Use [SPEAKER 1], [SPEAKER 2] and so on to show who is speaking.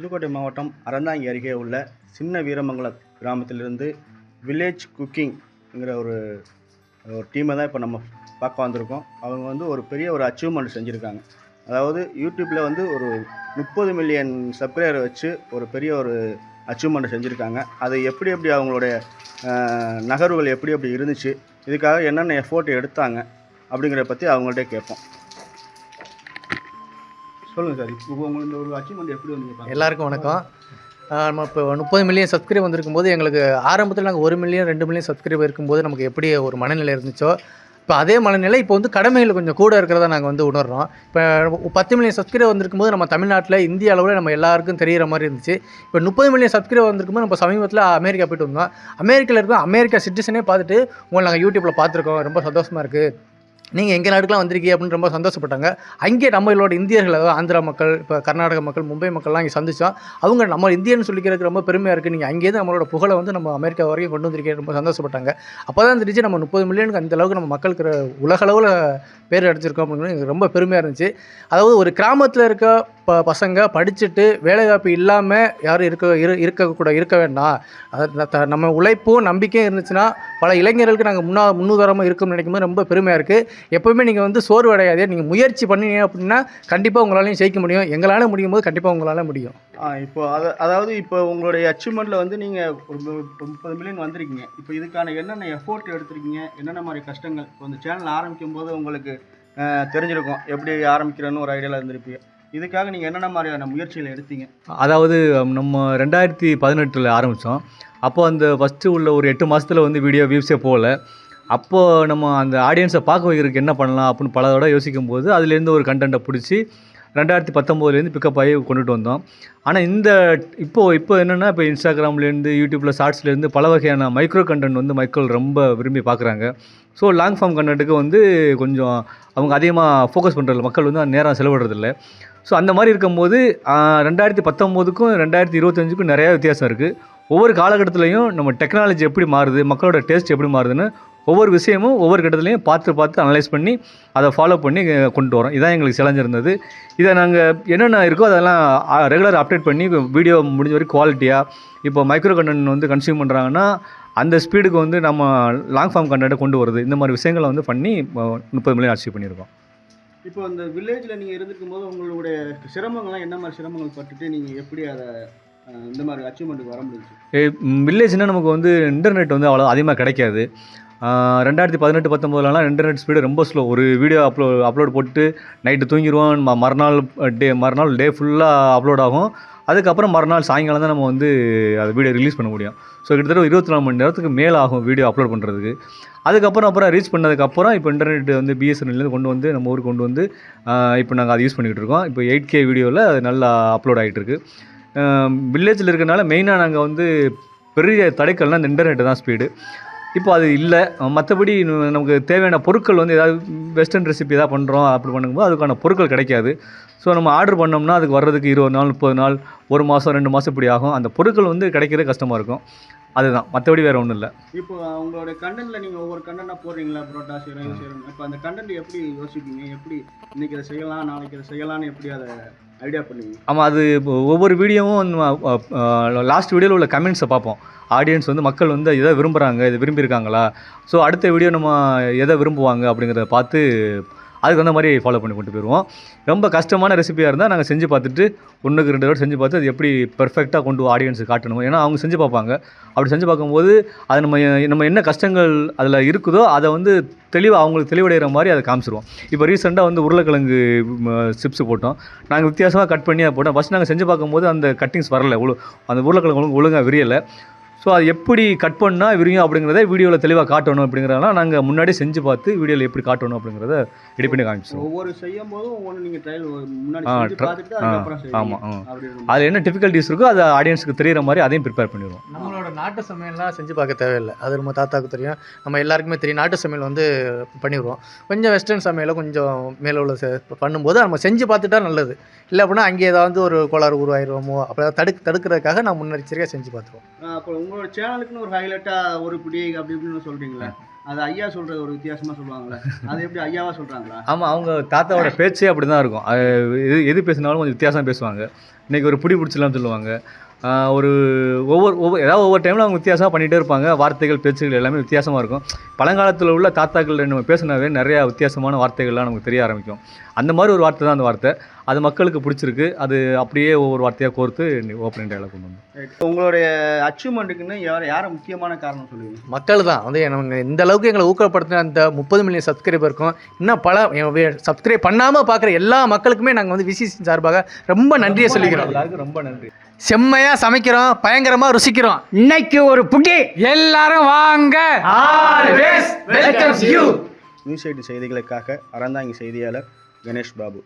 [SPEAKER 1] புதுக்கோட்டை மாவட்டம் அறந்தாங்கி அருகே உள்ள சின்ன வீரமங்கலம் கிராமத்திலிருந்து வில்லேஜ் குக்கிங்கிற ஒரு டீமை தான் இப்போ நம்ம பார்க்க வந்திருக்கோம். அவங்க வந்து ஒரு பெரிய ஒரு அச்சீவ்மெண்ட் செஞ்சுருக்காங்க. அதாவது யூடியூப்பில் வந்து ஒரு 30 மில்லியன் சப்ஸ்கிரைபரை வச்சு ஒரு பெரிய ஒரு அச்சீவ்மெண்ட் செஞ்சுருக்காங்க. அது எப்படி அவங்களுடைய நகர்வுகள் எப்படி இருந்துச்சு, இதுக்காக என்னென்ன எஃபோர்ட் எடுத்தாங்க அப்படிங்கிறத பற்றி அவங்கள்ட்ட கேட்போம். சொல்லுங்கள் சார், இப்போ உங்களுக்கு இந்த ஒரு அச்சீவ்மெண்ட் எப்படி வந்து?
[SPEAKER 2] எல்லாருக்கும் வணக்கம். நம்ம இப்போ 30 மில்லியன் சப்ஸ்கிரைப் வந்திருக்கும்போது எங்களுக்கு ஆரம்பத்தில் நாங்கள் 1 மில்லியன் 2 மில்லியன் சப்ஸ்கிரைப் இருக்கும்போது நமக்கு எப்படி ஒரு மனநிலை இருந்துச்சோ, இப்போ அதே மனநிலை இப்போ வந்து கடமைகள் கொஞ்சம் கூட இருக்கிறதா நாங்கள் வந்து உணர்றோம். இப்போ 10 மில்லியன் சப்ஸ்கிரைப் வந்திருக்கும்போது நம்ம தமிழ்நாட்டில் இந்திய அளவில் நம்ம எல்லாருக்கும் தெரிகிற மாதிரி இருந்துச்சு. இப்போ 30 மில்லியன் சப்ஸ்கிரைப் வந்திருக்கும்போது நம்ம சமீபத்தில் அமெரிக்கா போய்ட்டு வந்தோம். அமெரிக்காவில் இருக்க அமெரிக்கா சிட்டிசனே பார்த்துட்டு உங்களை நாங்கள் யூடியூப்பில் பார்த்துருக்கோம், ரொம்ப சந்தோஷமாக இருக்குது, நீங்கள் எங்கள் நாட்டுக்கெலாம் வந்திருக்கீங்க அப்படின்னு ரொம்ப சந்தோஷப்பட்டாங்க. அங்கே நம்மளோட இந்தியர்கள், அதாவது ஆந்திரா மக்கள், இப்போ கர்நாடக மக்கள், மும்பை மக்கள்லாம் இங்கே சந்தித்தோம். அவங்க நம்ம இந்தியன்னு சொல்லிக்கிறதுக்கு ரொம்ப பெருமையாக இருக்குது, நீங்கள் அங்கேருந்து நம்மளோட புகழை வந்து நம்ம அமெரிக்கா வரைக்கும் கொண்டு வந்திருக்கீங்க, ரொம்ப சந்தோஷப்பட்டாங்க. அப்போ தான் தெரிஞ்சு நம்ம 30 மில்லியனுக்கு அந்தளவுக்கு நம்ம மக்களுக்கு உலகளவில் பேர் அடிச்சிருக்கோம் அப்படிங்கிறது எனக்கு ரொம்ப பெருமையாக இருந்துச்சு. அதாவது ஒரு கிராமத்தில் இருக்க பசங்க படிச்சுட்டு வேலைவாய்ப்பு இல்லாமல் யாரும் இருக்க வேண்டாம். நம்ம உழைப்பும் நம்பிக்கையும் இருந்துச்சுன்னா பல இளைஞர்களுக்கு நாங்கள் முன்னுதாரணமாக இருக்கும்னு நினைக்கும்போது ரொம்ப பெருமையாக இருக்குது. எப்போவுமே நீங்கள் வந்து சோர்வு அடையாதே, நீங்கள் முயற்சி பண்ணீங்க அப்படின்னா கண்டிப்பாக உங்களாலையும் ஜெயிக்க முடியும். எங்களால் முடியும் போது கண்டிப்பாக உங்களால் முடியும்.
[SPEAKER 1] இப்போ அதாவது இப்போ உங்களுடைய அச்சீவ்மெண்ட்டில் வந்து நீங்கள் ஒரு 30 மில்லியன் வந்திருக்கீங்க. இப்போ இதுக்கான என்னென்ன எஃபோர்ட் எடுத்திருக்கீங்க, என்னென்ன மாதிரி கஷ்டங்கள்? இப்போ இந்த சேனல் ஆரம்பிக்கும் போது உங்களுக்கு தெரிஞ்சிருக்கும், எப்படி ஆரம்பிக்கிறேன்னு ஒரு ஐடியாவில் இருந்திருப்பீங்க. இதுக்காக நீங்கள் என்னென்ன மாதிரியான முயற்சிகளை எடுத்தீங்க?
[SPEAKER 3] அதாவது நம்ம 2018 ஆரம்பித்தோம். அப்போது அந்த ஃபஸ்ட்டு உள்ள ஒரு 8 மாதத்தில் வந்து வீடியோ வியூஸே போகல. அப்போது நம்ம அந்த ஆடியன்ஸை பார்க்க வைக்கிறதுக்கு என்ன பண்ணலாம் அப்படின்னு பல தடவை யோசிக்கும் போது அதுலேருந்து ஒரு கண்டென்ட்டை பிடிச்சி 2019 பிக்கப் ஆகி கொண்டுட்டு வந்தோம். ஆனால் இப்போ என்னென்னா, இப்போ இன்ஸ்டாகிராம்லேருந்து, யூடியூப்பில், ஷார்ட்ஸ்லேருந்து பல வகையான மைக்ரோ கண்டென்ட் வந்து மக்கள் ரொம்ப விரும்பி பார்க்குறாங்க. ஸோ லாங் ஃபார்ம் கண்டென்ட்டுக்கு வந்து கொஞ்சம் அவங்க அதிகமாக ஃபோக்கஸ் பண்ணுறதில்ல, மக்கள் வந்து நேரம் செலவிடுறதில்ல. ஸோ அந்த மாதிரி இருக்கும்போது 2019க்கும் 2025க்கும் நிறையா வித்தியாசம் இருக்குது. ஒவ்வொரு காலகட்டத்துலேயும் நம்ம டெக்னாலஜி எப்படி மாறுது, மக்களோட டேஸ்ட் எப்படி மாறுதுன்னு ஒவ்வொரு விஷயமும் ஒவ்வொரு கட்டத்துலையும் பார்த்து அனலைஸ் பண்ணி அதை ஃபாலோ பண்ணி கொண்டு வரோம். இதான் எங்களுக்கு சேலஞ்சாக இருந்தது. இதை நாங்கள் என்னென்ன இருக்கோ அதெல்லாம் ரெகுலர் அப்டேட் பண்ணி வீடியோ முடிஞ்ச வரைக்கும் குவாலிட்டியாக, இப்போ மைக்ரோ கண்டென்ட் வந்து கன்சியூம் பண்ணுறாங்கன்னா அந்த ஸ்பீடுக்கு வந்து நம்ம லாங் ஃபார்ம் கண்டென்ட்டை கொண்டு வருது. இந்த மாதிரி விஷயங்களை வந்து பண்ணி 30 மில்லியன் அச்சீவ் பண்ணியிருக்கோம்.
[SPEAKER 1] இப்போ இந்த வில்லேஜில் நீங்கள் இருந்திருக்கும் போது உங்களுடைய சிரமங்கள்லாம் என்ன மாதிரி சிரமங்கள் பட்டுட்டு நீங்கள் எப்படி அதை இந்த மாதிரி அச்சீவ்மெண்ட்டுக்கு வர முடிஞ்சுச்சு?
[SPEAKER 3] வில்லேஜ்னால் நமக்கு வந்து இன்டர்நெட் வந்து அவ்வளோ அதிகமாக கிடைக்காது. 2018-19 இன்டர்நெட் ஸ்பீடு ரொம்ப ஸ்லோ. ஒரு வீடியோ அப்லோட் போட்டு நைட்டு தூங்கிடுவோம், மறுநாள் டே ஃபுல்லாக அப்லோட் ஆகும். அதுக்கப்புறம் மறுநாள் சாயங்காலம் தான் நம்ம வந்து அது வீடியோ ரிலீஸ் பண்ண முடியும். ஸோ கிட்டத்தட்ட 24 மணி நேரத்துக்கு மேலே ஆகும் வீடியோ அப்லோட் பண்ணுறதுக்கு. அப்புறம் ரீச் பண்ணதுக்கப்புறம் இப்போ இன்டர்நெட் வந்து பிஎஸ்என்எல்லேருந்து கொண்டு வந்து நம்ம ஊருக்கு கொண்டு வந்து இப்போ நாங்கள் அதை யூஸ் பண்ணிக்கிட்டு இருக்கோம். இப்போ 8K வீடியோவில் அது நல்லா அப்லோட் ஆகிட்டுருக்கு. வில்லேஜில் இருக்கிறனால மெயினாக நாங்கள் வந்து பெரிய தடைக்கல்னால் இந்த இன்டர்நெட்டு தான் ஸ்பீடு. இப்போ அது இல்லை. மற்றபடி நமக்கு தேவையான பொருட்கள் வந்து ஏதாவது வெஸ்டர்ன் ரெசிபி எதாவது பண்ணுறோம் அப்படி பண்ணும்போது அதுக்கான பொருட்கள் கிடைக்காது. ஸோ நம்ம ஆர்டர் பண்ணோம்னா அதுக்கு வர்றதுக்கு 20 நாள், 30 நாள், 1 மாதம், 2 மாதம் இப்படி ஆகும். அந்த பொருட்கள் வந்து கிடைக்கிறது கஷ்டமாக இருக்கும். அதுதான், மற்றபடி வேறு ஒன்றும் இல்லை.
[SPEAKER 1] இப்போ உங்களுடைய கண்டென்ட்டில் நீங்கள் ஒவ்வொரு கண்டென்ட்டாக போடுறீங்களா? புரோட்டா செய்கிறோம். இப்போ அந்த கண்டென்ட் எப்படி யோசிப்பீங்க? எப்படி இன்றைக்கி இதை செய்யலாம், நாளைக்கு இதை செய்யலான்னு எப்படி அதை ஐடியா பண்ணுவீங்க?
[SPEAKER 3] ஆமாம், அது ஒவ்வொரு வீடியோவும் லாஸ்ட் வீடியோவில் உள்ள கமெண்ட்ஸை பார்ப்போம். ஆடியன்ஸ் வந்து மக்கள் வந்து எதை விரும்புகிறாங்க, இதை விரும்பியிருக்காங்களா, ஸோ அடுத்த வீடியோ நம்ம எதை விரும்புவாங்க அப்படிங்கிறத பார்த்து அதுக்கு அந்த மாதிரி ஃபாலோ பண்ணி கொண்டு போயிடுவோம். ரொம்ப கஷ்டமான ரெசிபியாக இருந்தால் நாங்கள் செஞ்சு பார்த்துட்டு 1க்கு 2 தடவை செஞ்சு பார்த்து அது எப்படி பெர்ஃபெக்டாக கொண்டு ஆடியன்ஸுக்கு காட்டணும். ஏன்னா அவங்க செஞ்சு பார்ப்பாங்க. அப்படி செஞ்சு பார்க்கும்போது அது நம்ம என்ன கஷ்டங்கள் அதில் இருக்குதோ அதை வந்து அவங்களுக்கு தெளிவடைகிற மாதிரி அதை காமிச்சிருவோம். இப்போ ரீசெண்டாக வந்து உருளைக்கிழங்கு சிப்ஸ் போட்டோம். நாங்கள் வித்தியாசமாக கட் பண்ணி அதை போட்டோம். ஃபஸ்ட் நாங்கள் செஞ்சு பார்க்கும்போது அந்த கட்டிங்ஸ் வரலை, அந்த உருளைக்கிழங்கு ஒழுங்காக விரியலை. ஸோ அது எப்படி கட் பண்ணால் விரியும் அப்படிங்கிறத வீடியோவில் தெளிவாக காட்டணும் அப்படிங்கிறதெல்லாம் நாங்கள் முன்னாடி செஞ்சு பார்த்து வீடியோவில் எப்படி காட்டணும் அப்படிங்கிறத ரெடி பண்ணி காமிச்சிடுவோம்.
[SPEAKER 1] ஒவ்வொரு செய்யும் போதும் ஒவ்வொன்று நீங்கள் ட்ரையல் முன்னாடி பார்த்துட்டு அதுக்கப்புறம்
[SPEAKER 3] ஆமாம். அதில் என்ன டிஃபிகல்ட்டிஸ் இருக்கோ அதை ஆடியன்ஸுக்கு தெரிகிற மாதிரி அதையும் ப்ரிப்பேர் பண்ணிடுவோம்.
[SPEAKER 2] நம்மளோட நாட்டு சமையல்லாம் செஞ்சு பார்க்க தேவையில்லை, அது நம்ம தாத்தாவுக்கு தெரியும், நம்ம எல்லாருக்குமே தெரியும். நாட்டு சமையல் வந்து பண்ணிடுவோம். கொஞ்சம் வெஸ்டர்ன் சமையலை கொஞ்சம் மேலே உள்ள பண்ணும்போது நம்ம செஞ்சு பார்த்துட்டா நல்லது. இல்லை அப்படின்னா அங்கே ஏதாவது ஒரு கோளாறு உருவாயிருவோமோ அப்போ தடுக்கிறதுக்காக நான் முன்னெச்சரிக்கையாக செஞ்சு பார்த்துருவோம்.
[SPEAKER 1] அப்போ உங்களோட சேனலுக்குன்னு ஒரு ஹைலைட்டாக ஒரு பிடி அப்படி இப்படின்னு சொல்கிறீங்களா? அது ஐயா சொல்றது ஒரு வித்தியாசமா சொல்லுவாங்கல்ல, அது எப்படி ஐயாவா சொல்றாங்களா?
[SPEAKER 3] ஆமாம், அவங்க தாத்தாவோட பேச்சே அப்படி தான் இருக்கும். எது பேசினாலும் கொஞ்சம் வித்தியாசம் பேசுவாங்க. இன்றைக்கி ஒரு பிடி பிடிச்சலாம்னு சொல்லுவாங்க. ஒரு ஒவ்வொரு டைமில் அவங்க வித்தியாசமாக பண்ணிகிட்டே இருப்பாங்க. வார்த்தைகள் பேச்சுகள் எல்லாமே வித்தியாசமாக இருக்கும். பழங்காலத்தில் உள்ள தாத்தாக்கள் நம்ம பேசினாவே நிறையா வித்தியாசமான வார்த்தைகள்லாம் நமக்கு தெரிய ஆரம்பிக்கும். அந்த மாதிரி ஒரு வார்த்தை தான் அந்த வார்த்தை. அது மக்களுக்கு பிடிச்சிருக்கு. அது அப்படியே ஒவ்வொரு வார்த்தையாக கோர்த்து ஓப்பனிங் டயலாக் கொண்டு வந்தோம்.
[SPEAKER 1] உங்களுடைய அச்சீவ்மெண்ட்டுக்குன்னு யாரை முக்கியமான காரணம் சொல்லுவீங்க?
[SPEAKER 2] மக்கள் தான் வந்து நம்ம இந்த அளவுக்கு எங்களை ஊக்கப்படுத்தின அந்த 30 மில்லியன் சப்ஸ்கிரைபருக்கும் இன்னும் பல சப்ஸ்கிரைப் பண்ணாமல் பார்க்குற எல்லா மக்களுக்குமே நாங்கள் வந்து விசிசி சார்பாக ரொம்ப நன்றியை சொல்லிக்கிறோம்.
[SPEAKER 3] எல்லாருக்கும் ரொம்ப நன்றி.
[SPEAKER 2] செம்மையாக சமைக்கிறோம், பயங்கரமாக ருசிக்கிறோம்.
[SPEAKER 4] இன்னைக்கு ஒரு புட்டி எல்லாரும் வாங்க.
[SPEAKER 1] நியூஸ் 8 செய்திகளுக்காக அறந்தாங்கி செய்தியாளர் கணேஷ் பாபு.